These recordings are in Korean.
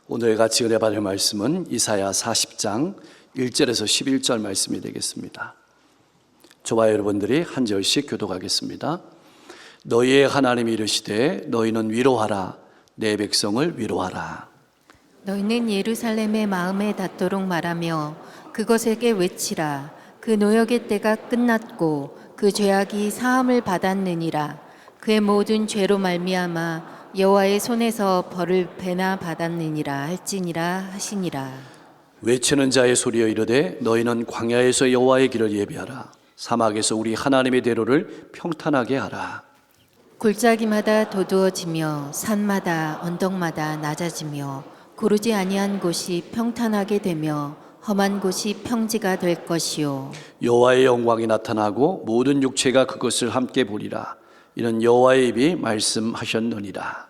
오늘 같이 은혜 받을 말씀은 이사야 40장 1절에서 11절 말씀이 되겠습니다. 저와 여러분들이 한 절씩 교독하겠습니다. 너희의 하나님이 이르시되 너희는 위로하라, 내 백성을 위로하라. 너희는 예루살렘의 마음에 닿도록 말하며 그것에게 외치라. 그 노역의 때가 끝났고 그 죄악이 사함을 받았느니라. 그의 모든 죄로 말미암아 여호와의 손에서 벌을 배나 받았느니라 할지니라 하시니라. 외치는 자의 소리여 이르되 너희는 광야에서 여호와의 길을 예비하라. 사막에서 우리 하나님의 대로를 평탄하게 하라. 골짜기마다 도두어지며 산마다 언덕마다 낮아지며 고르지 아니한 곳이 평탄하게 되며 험한 곳이 평지가 될 것이요. 여호와의 영광이 나타나고 모든 육체가 그것을 함께 보리라. 이는 여호와의 입이 말씀하셨느니라.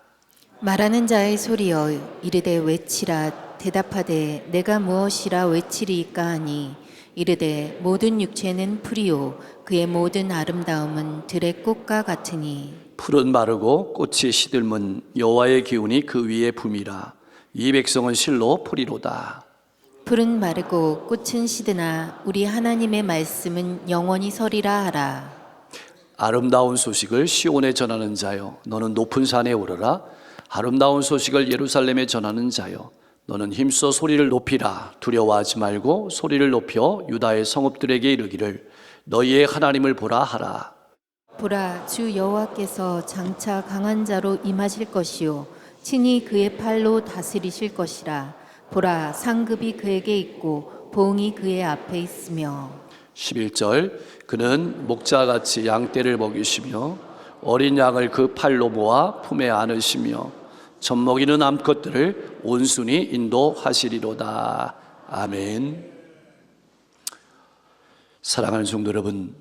말하는 자의 소리여 이르되 외치라. 대답하되 내가 무엇이라 외치리이까 하니 이르되 모든 육체는 풀이요 그의 모든 아름다움은 들의 꽃과 같으니 풀은 마르고 꽃이 시들면 여호와의 기운이 그 위에 붐이라. 이 백성은 실로 풀이로다. 풀은 마르고 꽃은 시드나 우리 하나님의 말씀은 영원히 서리라 하라. 아름다운 소식을 시온에 전하는 자여 너는 높은 산에 오르라. 아름다운 소식을 예루살렘에 전하는 자여 너는 힘써 소리를 높이라. 두려워하지 말고 소리를 높여 유다의 성읍들에게 이르기를 너희의 하나님을 보라 하라. 보라 주 여호와께서 장차 강한 자로 임하실 것이요 친히 그의 팔로 다스리실 것이라. 보라 상급이 그에게 있고 보응이 그의 앞에 있으며 11절 그는 목자같이 양떼를 먹이시며 어린 양을 그 팔로 모아 품에 안으시며 젖먹이는 암컷들을 온순히 인도하시리로다. 아멘. 사랑하는 성도 여러분,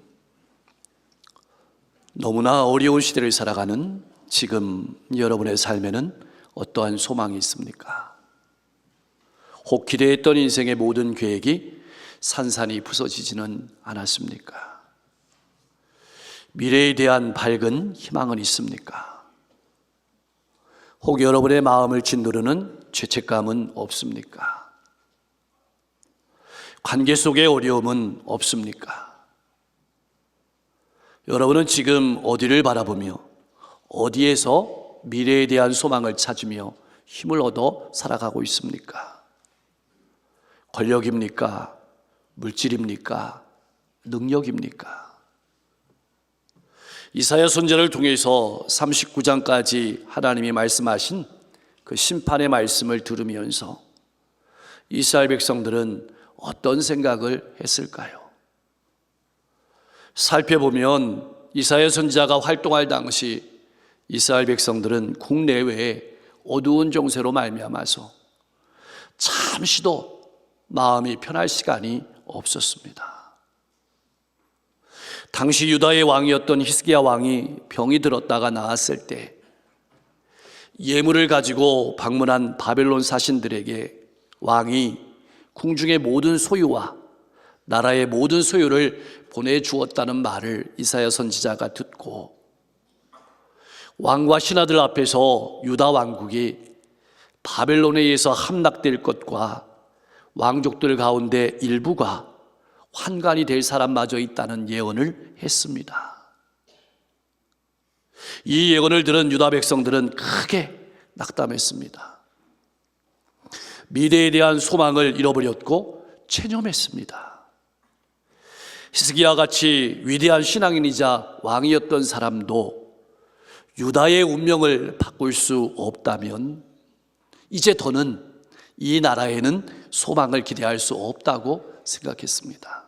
너무나 어려운 시대를 살아가는 지금 여러분의 삶에는 어떠한 소망이 있습니까? 혹 기대했던 인생의 모든 계획이 산산이 부서지지는 않았습니까? 미래에 대한 밝은 희망은 있습니까? 혹 여러분의 마음을 짓누르는 죄책감은 없습니까? 관계 속의 어려움은 없습니까? 여러분은 지금 어디를 바라보며 어디에서 미래에 대한 소망을 찾으며 힘을 얻어 살아가고 있습니까? 권력입니까? 물질입니까? 능력입니까? 이사야 선지자를 통해서 39장까지 하나님이 말씀하신 그 심판의 말씀을 들으면서 이스라엘 백성들은 어떤 생각을 했을까요? 살펴보면 이사야 선지자가 활동할 당시 이스라엘 백성들은 국내외에 어두운 정세로 말미암아서 잠시도 마음이 편할 시간이 없었습니다. 당시 유다의 왕이었던 히스기야 왕이 병이 들었다가 나았을 때 예물을 가지고 방문한 바벨론 사신들에게 왕이 궁중의 모든 소유와 나라의 모든 소유를 보내주었다는 말을 이사야 선지자가 듣고 왕과 신하들 앞에서 유다 왕국이 바벨론에 의해서 함락될 것과 왕족들 가운데 일부가 환관이 될 사람마저 있다는 예언을 했습니다. 이 예언을 들은 유다 백성들은 크게 낙담했습니다. 미래에 대한 소망을 잃어버렸고 체념했습니다. 히스기야 같이 위대한 신앙인이자 왕이었던 사람도 유다의 운명을 바꿀 수 없다면 이제 더는 이 나라에는 소망을 기대할 수 없다고 생각했습니다.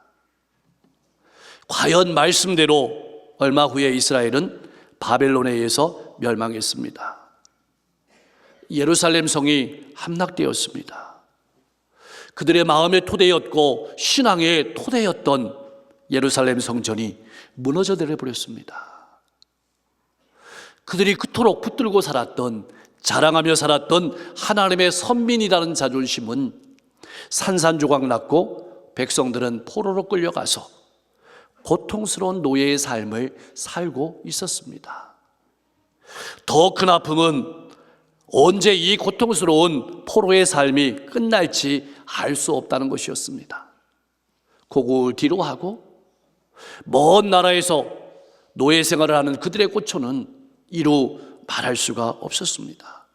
과연 말씀대로 얼마 후에 이스라엘은 바벨론에 의해서 멸망했습니다. 예루살렘 성이 함락되었습니다. 그들의 마음의 토대였고 신앙의 토대였던 예루살렘 성전이 무너져 내려버렸습니다. 그들이 그토록 붙들고 살았던, 자랑하며 살았던 하나님의 선민이라는 자존심은 산산조각 났고 백성들은 포로로 끌려가서 고통스러운 노예의 삶을 살고 있었습니다. 더 큰 아픔은 언제 이 고통스러운 포로의 삶이 끝날지 알 수 없다는 것이었습니다. 곡을 뒤로 하고 먼 나라에서 노예 생활을 하는 그들의 고초는 이루 말할 수가 없었습니다.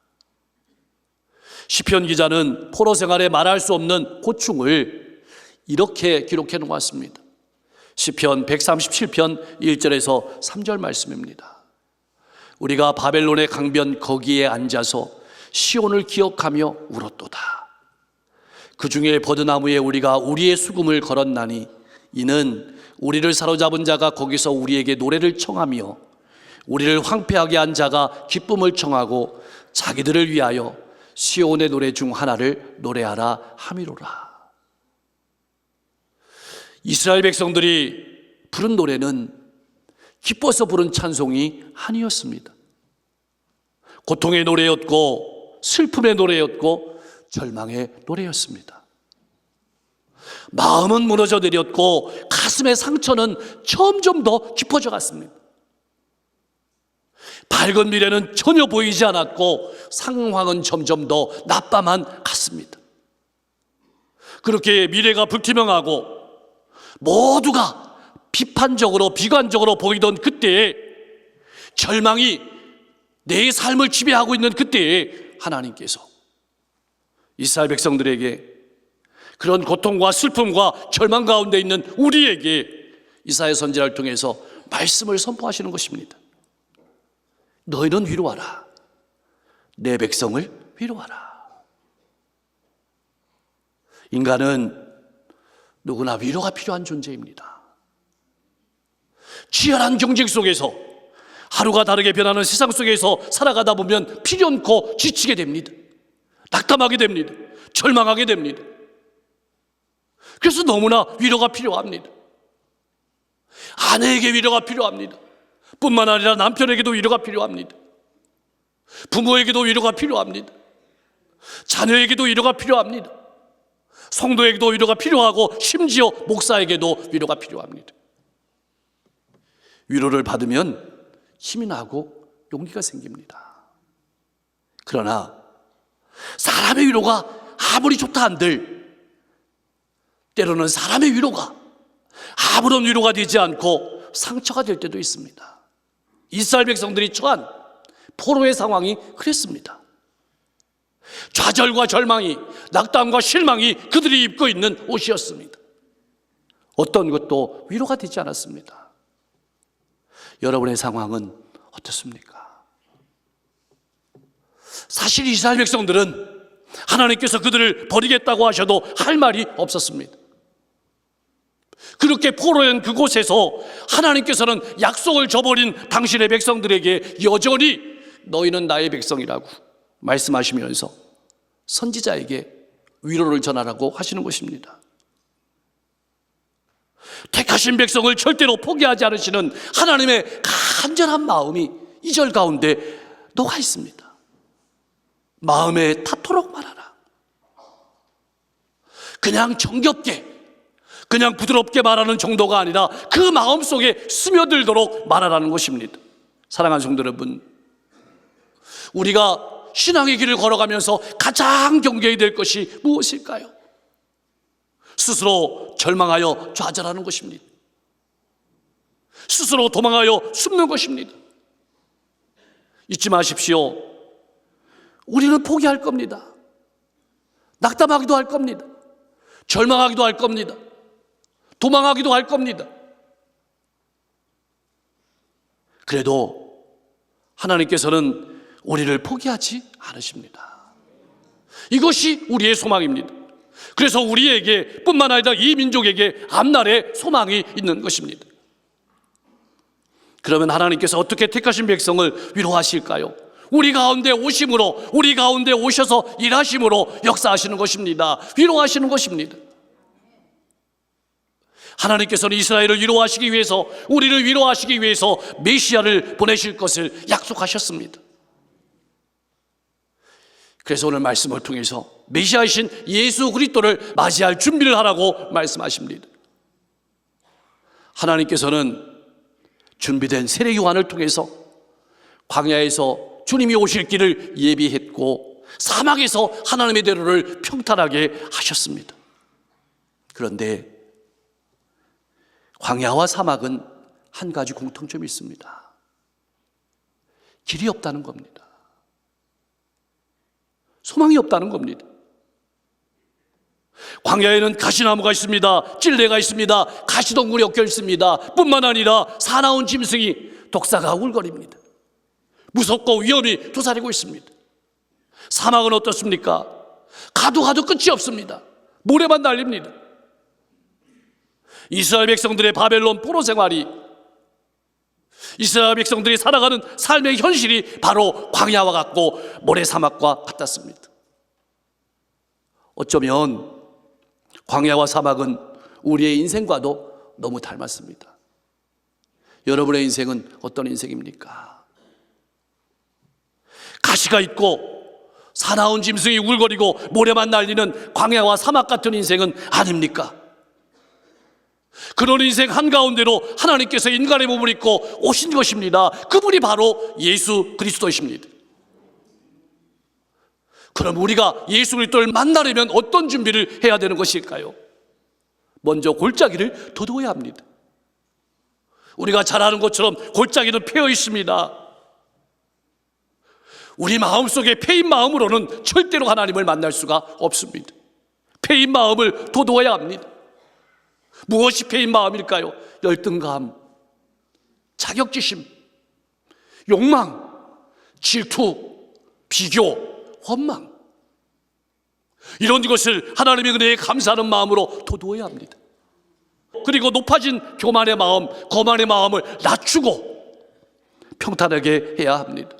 시편 기자는 포로 생활에 말할 수 없는 고충을 이렇게 기록해 놓았습니다. 시편 137편 1절에서 3절 말씀입니다. 우리가 바벨론의 강변 거기에 앉아서 시온을 기억하며 울었도다. 그 중에 버드나무에 우리가 우리의 수금을 걸었나니 이는 우리를 사로잡은 자가 거기서 우리에게 노래를 청하며 우리를 황폐하게 한 자가 기쁨을 청하고 자기들을 위하여 시온의 노래 중 하나를 노래하라 함이로라. 이스라엘 백성들이 부른 노래는 기뻐서 부른 찬송이 아니었습니다. 고통의 노래였고 슬픔의 노래였고 절망의 노래였습니다. 마음은 무너져 내렸고 가슴의 상처는 점점 더 깊어져 갔습니다. 밝은 미래는 전혀 보이지 않았고 상황은 점점 더 나빠만 갔습니다. 그렇게 미래가 불투명하고 모두가 비판적으로 비관적으로 보이던 그때에 절망이 내 삶을 지배하고 있는 그때에 하나님께서 이스라엘 백성들에게 그런 고통과 슬픔과 절망 가운데 있는 우리에게 이사야 선지자를 통해서 말씀을 선포하시는 것입니다. 너희는 위로하라. 내 백성을 위로하라. 인간은 누구나 위로가 필요한 존재입니다. 치열한 경쟁 속에서 하루가 다르게 변하는 세상 속에서 살아가다 보면 필연코 지치게 됩니다. 낙담하게 됩니다. 절망하게 됩니다. 그래서 너무나 위로가 필요합니다. 아내에게 위로가 필요합니다. 뿐만 아니라 남편에게도 위로가 필요합니다. 부모에게도 위로가 필요합니다. 자녀에게도 위로가 필요합니다. 성도에게도 위로가 필요하고 심지어 목사에게도 위로가 필요합니다. 위로를 받으면 힘이 나고 용기가 생깁니다. 그러나 사람의 위로가 아무리 좋다 한들 때로는 사람의 위로가 아무런 위로가 되지 않고 상처가 될 때도 있습니다. 이스라엘 백성들이 처한 포로의 상황이 그랬습니다. 좌절과 절망이, 낙담과 실망이 그들이 입고 있는 옷이었습니다. 어떤 것도 위로가 되지 않았습니다. 여러분의 상황은 어떻습니까? 사실 이스라엘 백성들은 하나님께서 그들을 버리겠다고 하셔도 할 말이 없었습니다. 그렇게 포로된 그곳에서 하나님께서는 약속을 저버린 당신의 백성들에게 여전히 너희는 나의 백성이라고 말씀하시면서 선지자에게 위로를 전하라고 하시는 것입니다. 택하신 백성을 절대로 포기하지 않으시는 하나님의 간절한 마음이 이 절 가운데 녹아 있습니다. 마음에 닿도록 말하라. 그냥 정겹게, 그냥 부드럽게 말하는 정도가 아니라 그 마음속에 스며들도록 말하라는 것입니다. 사랑하는 성도 여러분, 우리가 신앙의 길을 걸어가면서 가장 경계해야 될 것이 무엇일까요? 스스로 절망하여 좌절하는 것입니다. 스스로 도망하여 숨는 것입니다. 잊지 마십시오. 우리는 포기할 겁니다. 낙담하기도 할 겁니다. 절망하기도 할 겁니다. 도망하기도 할 겁니다. 그래도 하나님께서는 우리를 포기하지 않으십니다. 이것이 우리의 소망입니다. 그래서 우리에게 뿐만 아니라 이 민족에게 앞날에 소망이 있는 것입니다. 그러면 하나님께서 어떻게 택하신 백성을 위로하실까요? 우리 가운데 오심으로, 우리 가운데 오셔서 일하심으로 역사하시는 것입니다. 위로하시는 것입니다. 하나님께서는 이스라엘을 위로하시기 위해서, 우리를 위로하시기 위해서 메시아를 보내실 것을 약속하셨습니다. 그래서 오늘 말씀을 통해서 메시아이신 예수 그리스도를 맞이할 준비를 하라고 말씀하십니다. 하나님께서는 준비된 세례 요한을 통해서 광야에서 주님이 오실 길을 예비했고 있고 사막에서 하나님의 대로를 평탄하게 하셨습니다. 그런데 광야와 사막은 한 가지 공통점이 있습니다. 길이 없다는 겁니다. 소망이 없다는 겁니다. 광야에는 가시나무가 있습니다. 찔레가 있습니다. 가시덩굴이 엮여 있습니다. 뿐만 아니라 사나운 짐승이 독사가 울거립니다. 무섭고 위험이 도사리고 있습니다. 사막은 어떻습니까? 가도 끝이 없습니다. 모래만 날립니다. 이스라엘 백성들의 바벨론 포로 생활이, 이스라엘 백성들이 살아가는 삶의 현실이 바로 광야와 같고 모래사막과 같았습니다. 어쩌면 광야와 사막은 우리의 인생과도 너무 닮았습니다. 여러분의 인생은 어떤 인생입니까? 가시가 있고 사나운 짐승이 울거리고 모래만 날리는 광야와 사막 같은 인생은 아닙니까? 그런 인생 한가운데로 하나님께서 인간의 몸을 입고 오신 것입니다. 그분이 바로 예수 그리스도이십니다. 그럼 우리가 예수 그리스도를 만나려면 어떤 준비를 해야 되는 것일까요? 먼저 골짜기를 도도해야 합니다. 우리가 잘 아는 것처럼 골짜기는 패여 있습니다. 우리 마음속에 패인 마음으로는 절대로 하나님을 만날 수가 없습니다. 패인 마음을 도도해야 합니다. 무엇이 패인 마음일까요? 열등감, 자격지심, 욕망, 질투, 비교, 원망, 이런 것을 하나님의 은혜에 감사하는 마음으로 도도해야 합니다. 그리고 높아진 교만의 마음, 거만의 마음을 낮추고 평탄하게 해야 합니다.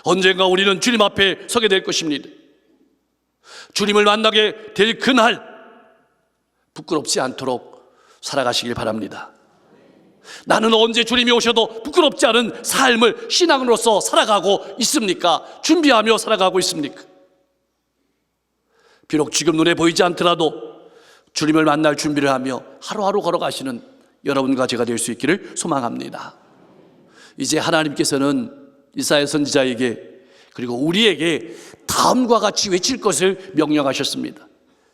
언젠가 우리는 주님 앞에 서게 될 것입니다. 주님을 만나게 될 그날 부끄럽지 않도록 살아가시길 바랍니다. 나는 언제 주님이 오셔도 부끄럽지 않은 삶을 신앙으로서 살아가고 있습니까? 준비하며 살아가고 있습니까? 비록 지금 눈에 보이지 않더라도 주님을 만날 준비를 하며 하루하루 걸어가시는 여러분과 제가 될 수 있기를 소망합니다. 이제 하나님께서는 이사야 선지자에게 그리고 우리에게 다음과 같이 외칠 것을 명령하셨습니다.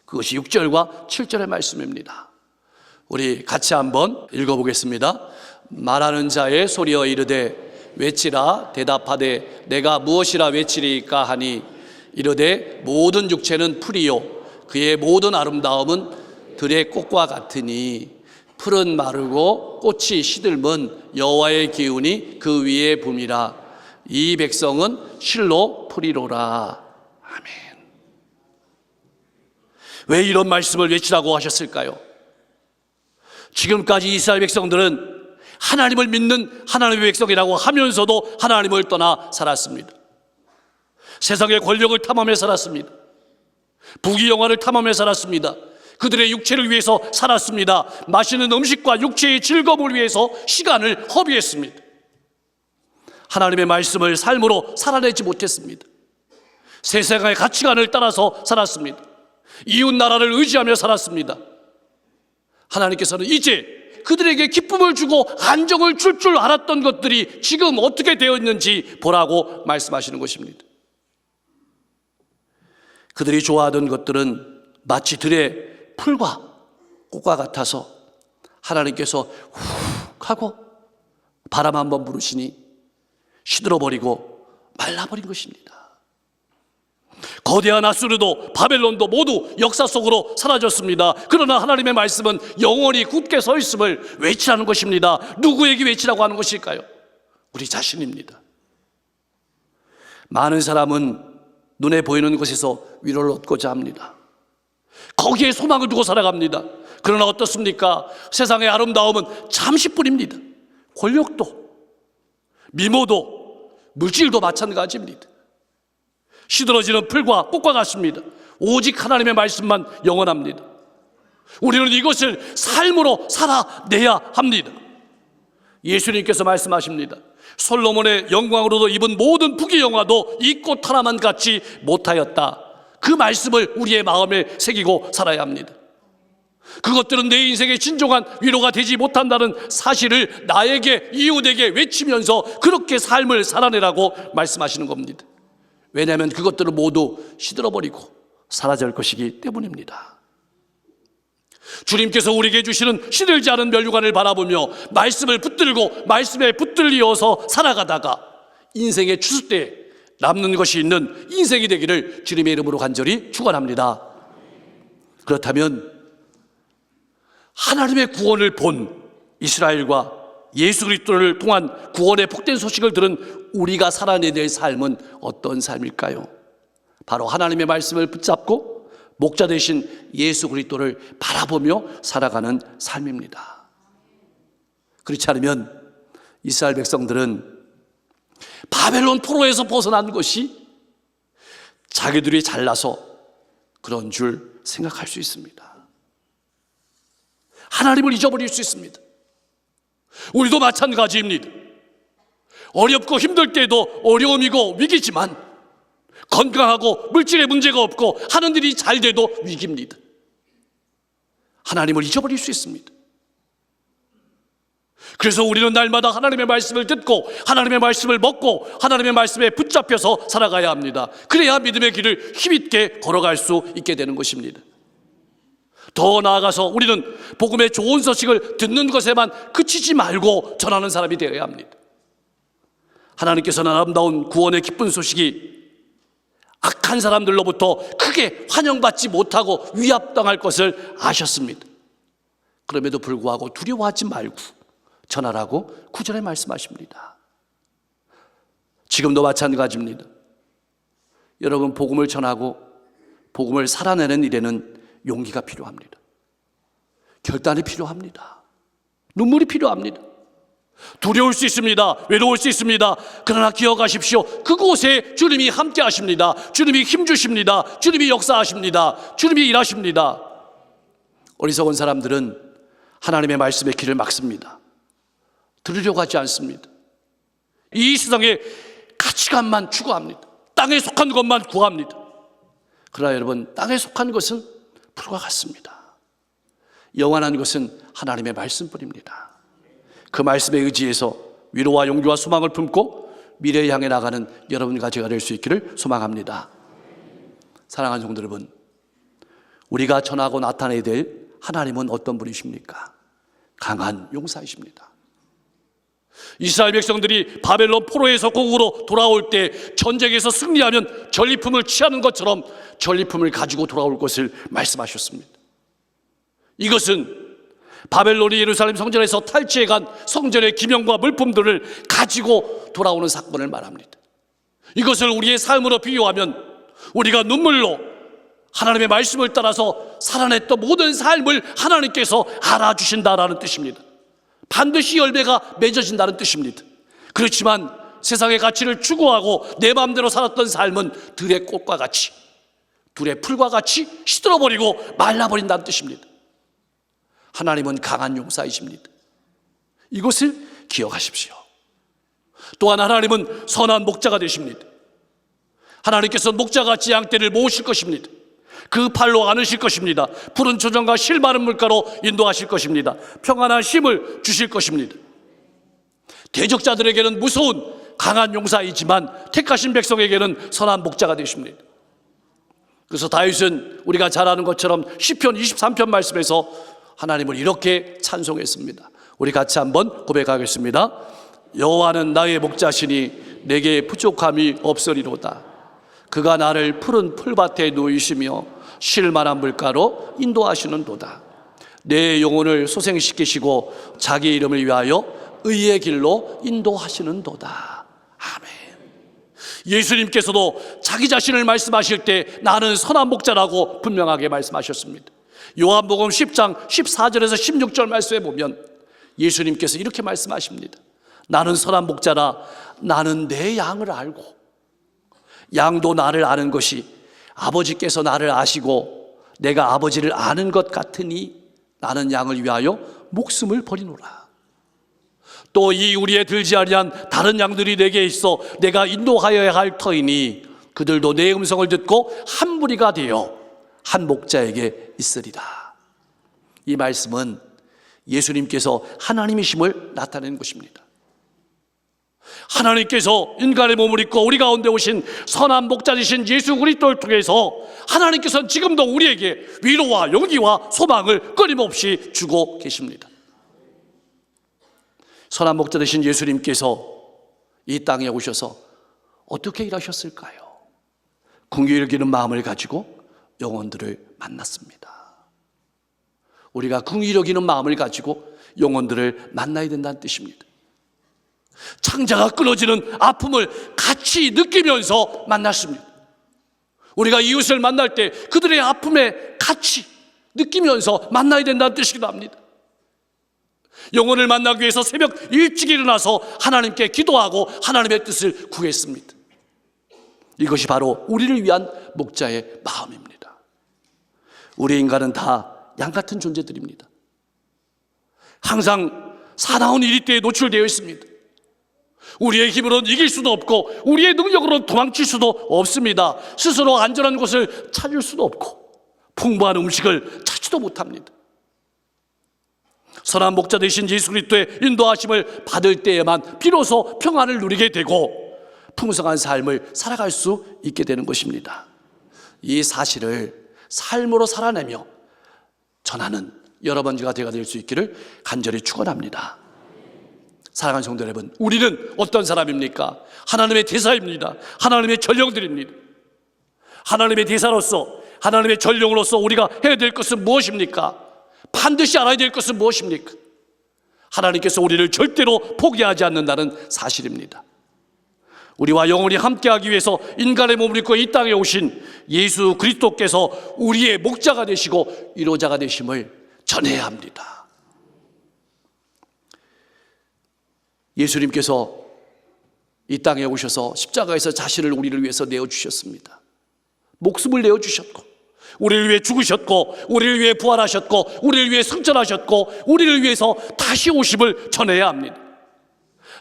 그것이 6절과 7절의 말씀입니다. 우리 같이 한번 읽어보겠습니다. 말하는 자의 소리여 이르되 외치라 대답하되 내가 무엇이라 외치리까 하니 이르되 모든 육체는 풀이요 그의 모든 아름다움은 들의 꽃과 같으니 풀은 마르고 꽃이 시들면 여호와의 기운이 그 위에 붐이라 이 백성은 실로 풀이로라. 아멘. 왜 이런 말씀을 외치라고 하셨을까요? 지금까지 이스라엘 백성들은 하나님을 믿는 하나님의 백성이라고 하면서도 하나님을 떠나 살았습니다. 세상의 권력을 탐하며 살았습니다. 부귀영화를 탐하며 살았습니다. 그들의 육체를 위해서 살았습니다. 맛있는 음식과 육체의 즐거움을 위해서 시간을 허비했습니다. 하나님의 말씀을 삶으로 살아내지 못했습니다. 세상의 가치관을 따라서 살았습니다. 이웃 나라를 의지하며 살았습니다. 하나님께서는 이제 그들에게 기쁨을 주고 안정을 줄 줄 알았던 것들이 지금 어떻게 되어 있는지 보라고 말씀하시는 것입니다. 그들이 좋아하던 것들은 마치 들의 풀과 꽃과 같아서 하나님께서 훅 하고 바람 한번 부르시니 시들어버리고 말라버린 것입니다. 거대한 아수르도 바벨론도 모두 역사 속으로 사라졌습니다. 그러나 하나님의 말씀은 영원히 굳게 서 있음을 외치라는 것입니다. 누구에게 외치라고 하는 것일까요? 우리 자신입니다. 많은 사람은 눈에 보이는 것에서 위로를 얻고자 합니다. 거기에 소망을 두고 살아갑니다. 그러나 어떻습니까? 세상의 아름다움은 잠시뿐입니다. 권력도, 미모도, 물질도 마찬가지입니다. 시들어지는 풀과 꽃과 같습니다. 오직 하나님의 말씀만 영원합니다. 우리는 이것을 삶으로 살아내야 합니다. 예수님께서 말씀하십니다. 솔로몬의 영광으로도 입은 모든 부귀영화도 이 꽃 하나만 같지 못하였다. 그 말씀을 우리의 마음에 새기고 살아야 합니다. 그것들은 내 인생의 진정한 위로가 되지 못한다는 사실을 나에게, 이웃에게 외치면서 그렇게 삶을 살아내라고 말씀하시는 겁니다. 왜냐하면 그것들을 모두 시들어버리고 사라질 것이기 때문입니다. 주님께서 우리에게 주시는 시들지 않은 멸류관을 바라보며 말씀을 붙들고 말씀에 붙들리어서 살아가다가 인생의 추수때에 남는 것이 있는 인생이 되기를 주님의 이름으로 간절히 축원합니다. 그렇다면 하나님의 구원을 본 이스라엘과 예수 그리스도를 통한 구원의 복된 소식을 들은 우리가 살아내야 될 삶은 어떤 삶일까요? 바로 하나님의 말씀을 붙잡고 목자 되신 예수 그리스도를 바라보며 살아가는 삶입니다. 그렇지 않으면 이스라엘 백성들은 바벨론 포로에서 벗어난 것이 자기들이 잘나서 그런 줄 생각할 수 있습니다. 하나님을 잊어버릴 수 있습니다. 우리도 마찬가지입니다. 어렵고 힘들 때도 어려움이고 위기지만 건강하고 물질에 문제가 없고 하는 일이 잘 돼도 위기입니다. 하나님을 잊어버릴 수 있습니다. 그래서 우리는 날마다 하나님의 말씀을 듣고 하나님의 말씀을 먹고 하나님의 말씀에 붙잡혀서 살아가야 합니다. 그래야 믿음의 길을 힘있게 걸어갈 수 있게 되는 것입니다. 더 나아가서 우리는 복음의 좋은 소식을 듣는 것에만 그치지 말고 전하는 사람이 되어야 합니다. 하나님께서는 아름다운 구원의 기쁜 소식이 악한 사람들로부터 크게 환영받지 못하고 위압당할 것을 아셨습니다. 그럼에도 불구하고 두려워하지 말고 전하라고 9절에 말씀하십니다. 지금도 마찬가지입니다. 여러분, 복음을 전하고 복음을 살아내는 일에는 용기가 필요합니다. 결단이 필요합니다. 눈물이 필요합니다. 두려울 수 있습니다. 외로울 수 있습니다. 그러나 기억하십시오. 그곳에 주님이 함께 하십니다. 주님이 힘주십니다. 주님이 역사하십니다. 주님이 일하십니다. 어리석은 사람들은 하나님의 말씀의 길을 막습니다. 들으려고 하지 않습니다. 이 세상의 가치관만 추구합니다. 땅에 속한 것만 구합니다. 그러나 여러분, 땅에 속한 것은 불과 같습니다. 영원한 것은 하나님의 말씀뿐입니다. 그 말씀에 의지해서 위로와 용기와 소망을 품고 미래에 향해 나가는 여러분과 제가 될 수 있기를 소망합니다. 사랑하는 성도 여러분, 우리가 전하고 나타내야 될 하나님은 어떤 분이십니까? 강한 용사이십니다. 이스라엘 백성들이 바벨론 포로에서 고국으로 돌아올 때 전쟁에서 승리하면 전리품을 취하는 것처럼 전리품을 가지고 돌아올 것을 말씀하셨습니다. 이것은 바벨론이 예루살렘 성전에서 탈취해간 성전의 기명과 물품들을 가지고 돌아오는 사건을 말합니다. 이것을 우리의 삶으로 비유하면 우리가 눈물로 하나님의 말씀을 따라서 살아냈던 모든 삶을 하나님께서 알아주신다라는 뜻입니다. 반드시 열매가 맺어진다는 뜻입니다. 그렇지만 세상의 가치를 추구하고 내 마음대로 살았던 삶은 들의 꽃과 같이, 들의 풀과 같이 시들어버리고 말라버린다는 뜻입니다. 하나님은 강한 용사이십니다. 이것을 기억하십시오. 또한 하나님은 선한 목자가 되십니다. 하나님께서 목자같이 양떼를 모으실 것입니다. 그 팔로 안으실 것입니다. 푸른 초정과 실 마른 물가로 인도하실 것입니다. 평안한 쉼을 주실 것입니다. 대적자들에게는 무서운 강한 용사이지만 택하신 백성에게는 선한 목자가 되십니다. 그래서 다윗은 우리가 잘 아는 것처럼 시편 23편 말씀에서 하나님을 이렇게 찬송했습니다. 우리 같이 한번 고백하겠습니다. 여호와는 나의 목자시니 내게 부족함이 없으리로다. 그가 나를 푸른 풀밭에 누이시며 쉴만한 물가로 인도하시는도다. 내 영혼을 소생시키시고 자기 이름을 위하여 의의 길로 인도하시는도다. 아멘. 예수님께서도 자기 자신을 말씀하실 때 나는 선한 목자라고 분명하게 말씀하셨습니다. 요한복음 10장 14절에서 16절 말씀에 보면 예수님께서 이렇게 말씀하십니다. 나는 선한 목자라. 나는 내 양을 알고 양도 나를 아는 것이 아버지께서 나를 아시고 내가 아버지를 아는 것 같으니 나는 양을 위하여 목숨을 버리노라. 또 이 우리에 들지 아니한 다른 양들이 내게 있어 내가 인도하여야 할 터이니 그들도 내 음성을 듣고 한 무리가 되어 한 목자에게 있으리라. 이 말씀은 예수님께서 하나님이심을 나타내는 것입니다. 하나님께서 인간의 몸을 입고 우리 가운데 오신 선한 목자이신 예수 그리스도를 통해서 하나님께서는 지금도 우리에게 위로와 용기와 소망을 끊임없이 주고 계십니다. 선한 목자 되신 예수님께서 이 땅에 오셔서 어떻게 일하셨을까요? 긍휼히 여기는 마음을 가지고 영혼들을 만났습니다. 우리가 긍휼히 여기는 마음을 가지고 영혼들을 만나야 된다는 뜻입니다. 창자가 끊어지는 아픔을 같이 느끼면서 만났습니다. 우리가 이웃을 만날 때 그들의 아픔에 같이 느끼면서 만나야 된다는 뜻이기도 합니다. 영혼을 만나기 위해서 새벽 일찍 일어나서 하나님께 기도하고 하나님의 뜻을 구했습니다. 이것이 바로 우리를 위한 목자의 마음입니다. 우리 인간은 다 양같은 존재들입니다. 항상 사나운 일이 노출되어 있습니다. 우리의 힘으로는 이길 수도 없고 우리의 능력으로는 도망칠 수도 없습니다. 스스로 안전한 곳을 찾을 수도 없고 풍부한 음식을 찾지도 못합니다. 선한 목자 되신 예수 그리스도의 인도하심을 받을 때에만 비로소 평안을 누리게 되고 풍성한 삶을 살아갈 수 있게 되는 것입니다. 이 사실을 삶으로 살아내며 전하는 여러분과 제가 될 수 있기를 간절히 축원합니다. 사랑하는 성도 여러분, 우리는 어떤 사람입니까? 하나님의 대사입니다. 하나님의 전령들입니다. 하나님의 대사로서, 하나님의 전령으로서 우리가 해야 될 것은 무엇입니까? 반드시 알아야 될 것은 무엇입니까? 하나님께서 우리를 절대로 포기하지 않는다는 사실입니다. 우리와 영원히 함께하기 위해서 인간의 몸을 입고 이 땅에 오신 예수 그리스도께서 우리의 목자가 되시고 위로자가 되심을 전해야 합니다. 예수님께서 이 땅에 오셔서 십자가에서 자신을 우리를 위해서 내어주셨습니다. 목숨을 내어주셨고 우리를 위해 죽으셨고 우리를 위해 부활하셨고 우리를 위해 승천하셨고 우리를 위해서 다시 오심을 전해야 합니다.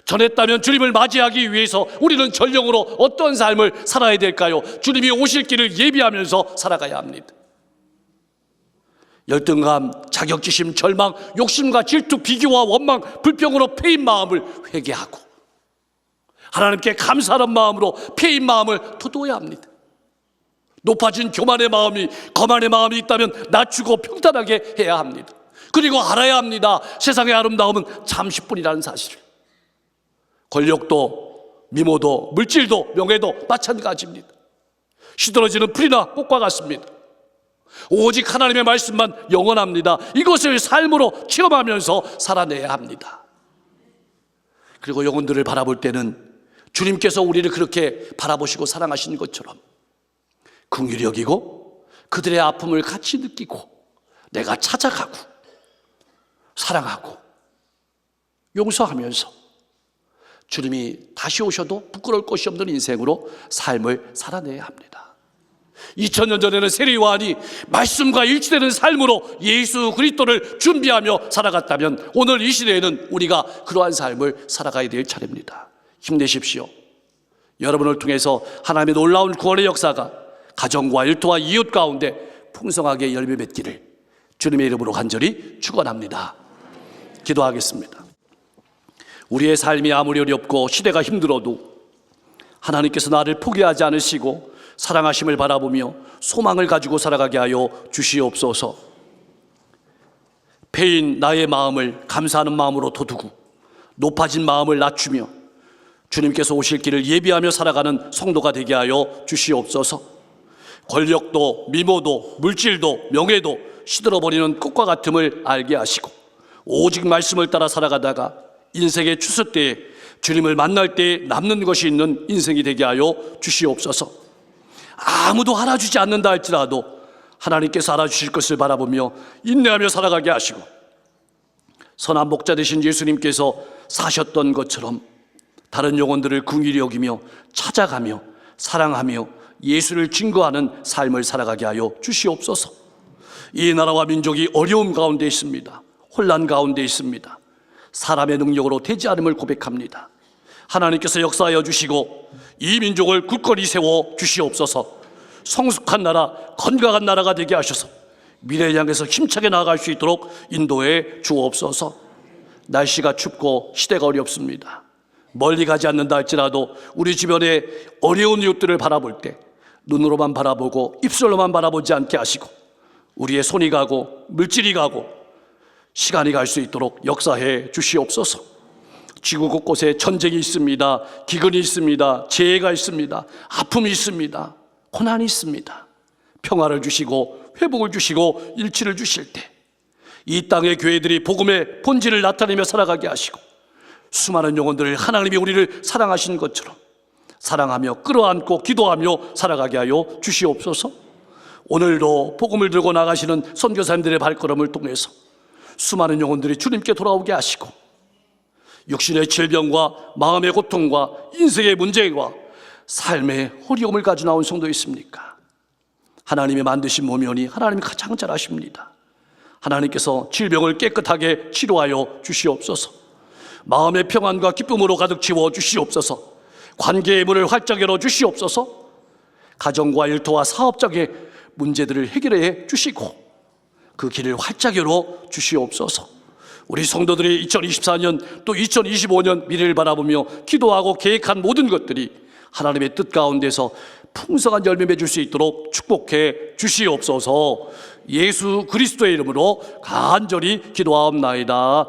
전했다면 주님을 맞이하기 위해서 우리는 전령으로 어떤 삶을 살아야 될까요? 주님이 오실 길을 예비하면서 살아가야 합니다. 열등감, 자격지심, 절망, 욕심과 질투, 비교와 원망, 불평으로 패인 마음을 회개하고 하나님께 감사하는 마음으로 패인 마음을 토도해야 합니다. 높아진 교만의 마음이, 거만의 마음이 있다면 낮추고 평탄하게 해야 합니다. 그리고 알아야 합니다. 세상의 아름다움은 잠시뿐이라는 사실을. 권력도, 미모도, 물질도, 명예도 마찬가지입니다. 시들어지는 풀이나 꽃과 같습니다. 오직 하나님의 말씀만 영원합니다. 이것을 삶으로 체험하면서 살아내야 합니다. 그리고 영혼들을 바라볼 때는 주님께서 우리를 그렇게 바라보시고 사랑하시는 것처럼 긍휼히 여기고 그들의 아픔을 같이 느끼고 내가 찾아가고 사랑하고 용서하면서 주님이 다시 오셔도 부끄러울 것이 없는 인생으로 삶을 살아내야 합니다. 2000년 전에는 세례요한이 말씀과 일치되는 삶으로 예수 그리스도를 준비하며 살아갔다면 오늘 이 시대에는 우리가 그러한 삶을 살아가야 될 차례입니다. 힘내십시오. 여러분을 통해서 하나님의 놀라운 구원의 역사가 가정과 일터와 이웃 가운데 풍성하게 열매 맺기를 주님의 이름으로 간절히 축원합니다. 기도하겠습니다. 우리의 삶이 아무리 어렵고 시대가 힘들어도 하나님께서 나를 포기하지 않으시고 사랑하심을 바라보며 소망을 가지고 살아가게 하여 주시옵소서. 패인 나의 마음을 감사하는 마음으로 돋우고 높아진 마음을 낮추며 주님께서 오실 길을 예비하며 살아가는 성도가 되게 하여 주시옵소서. 권력도 미모도 물질도 명예도 시들어버리는 꽃과 같음을 알게 하시고 오직 말씀을 따라 살아가다가 인생의 추수 때에 주님을 만날 때에 남는 것이 있는 인생이 되게 하여 주시옵소서. 아무도 알아주지 않는다 할지라도 하나님께서 알아주실 것을 바라보며 인내하며 살아가게 하시고 선한 목자 되신 예수님께서 사셨던 것처럼 다른 영혼들을 긍휼히 여기며 찾아가며 사랑하며 예수를 증거하는 삶을 살아가게 하여 주시옵소서. 이 나라와 민족이 어려움 가운데 있습니다. 혼란 가운데 있습니다. 사람의 능력으로 되지 않음을 고백합니다. 하나님께서 역사하여 주시고 이 민족을 굳건히 세워 주시옵소서. 성숙한 나라, 건강한 나라가 되게 하셔서 미래를 향해서 힘차게 나아갈 수 있도록 인도해 주옵소서. 날씨가 춥고 시대가 어렵습니다. 멀리 가지 않는다 할지라도 우리 주변에 어려운 이웃들을 바라볼 때 눈으로만 바라보고 입술로만 바라보지 않게 하시고 우리의 손이 가고 물질이 가고 시간이 갈 수 있도록 역사해 주시옵소서. 지구 곳곳에 전쟁이 있습니다. 기근이 있습니다. 재해가 있습니다. 아픔이 있습니다. 고난이 있습니다. 평화를 주시고 회복을 주시고 일치를 주실 때 이 땅의 교회들이 복음의 본질을 나타내며 살아가게 하시고 수많은 영혼들을 하나님이 우리를 사랑하신 것처럼 사랑하며 끌어안고 기도하며 살아가게 하여 주시옵소서. 오늘도 복음을 들고 나가시는 선교사님들의 발걸음을 통해서 수많은 영혼들이 주님께 돌아오게 하시고 육신의 질병과 마음의 고통과 인생의 문제와 삶의 어려움을 가지고 나온 성도 있습니까? 하나님이 만드신 몸이오니 하나님이 가장 잘 아십니다. 하나님께서 질병을 깨끗하게 치료하여 주시옵소서. 마음의 평안과 기쁨으로 가득 채워 주시옵소서. 관계의 문을 활짝 열어 주시옵소서. 가정과 일터와 사업적인 문제들을 해결해 주시고 그 길을 활짝 열어 주시옵소서. 우리 성도들이 2024년 또 2025년 미래를 바라보며 기도하고 계획한 모든 것들이 하나님의 뜻 가운데서 풍성한 열매 맺을 수 있도록 축복해 주시옵소서. 예수 그리스도의 이름으로 간절히 기도하옵나이다.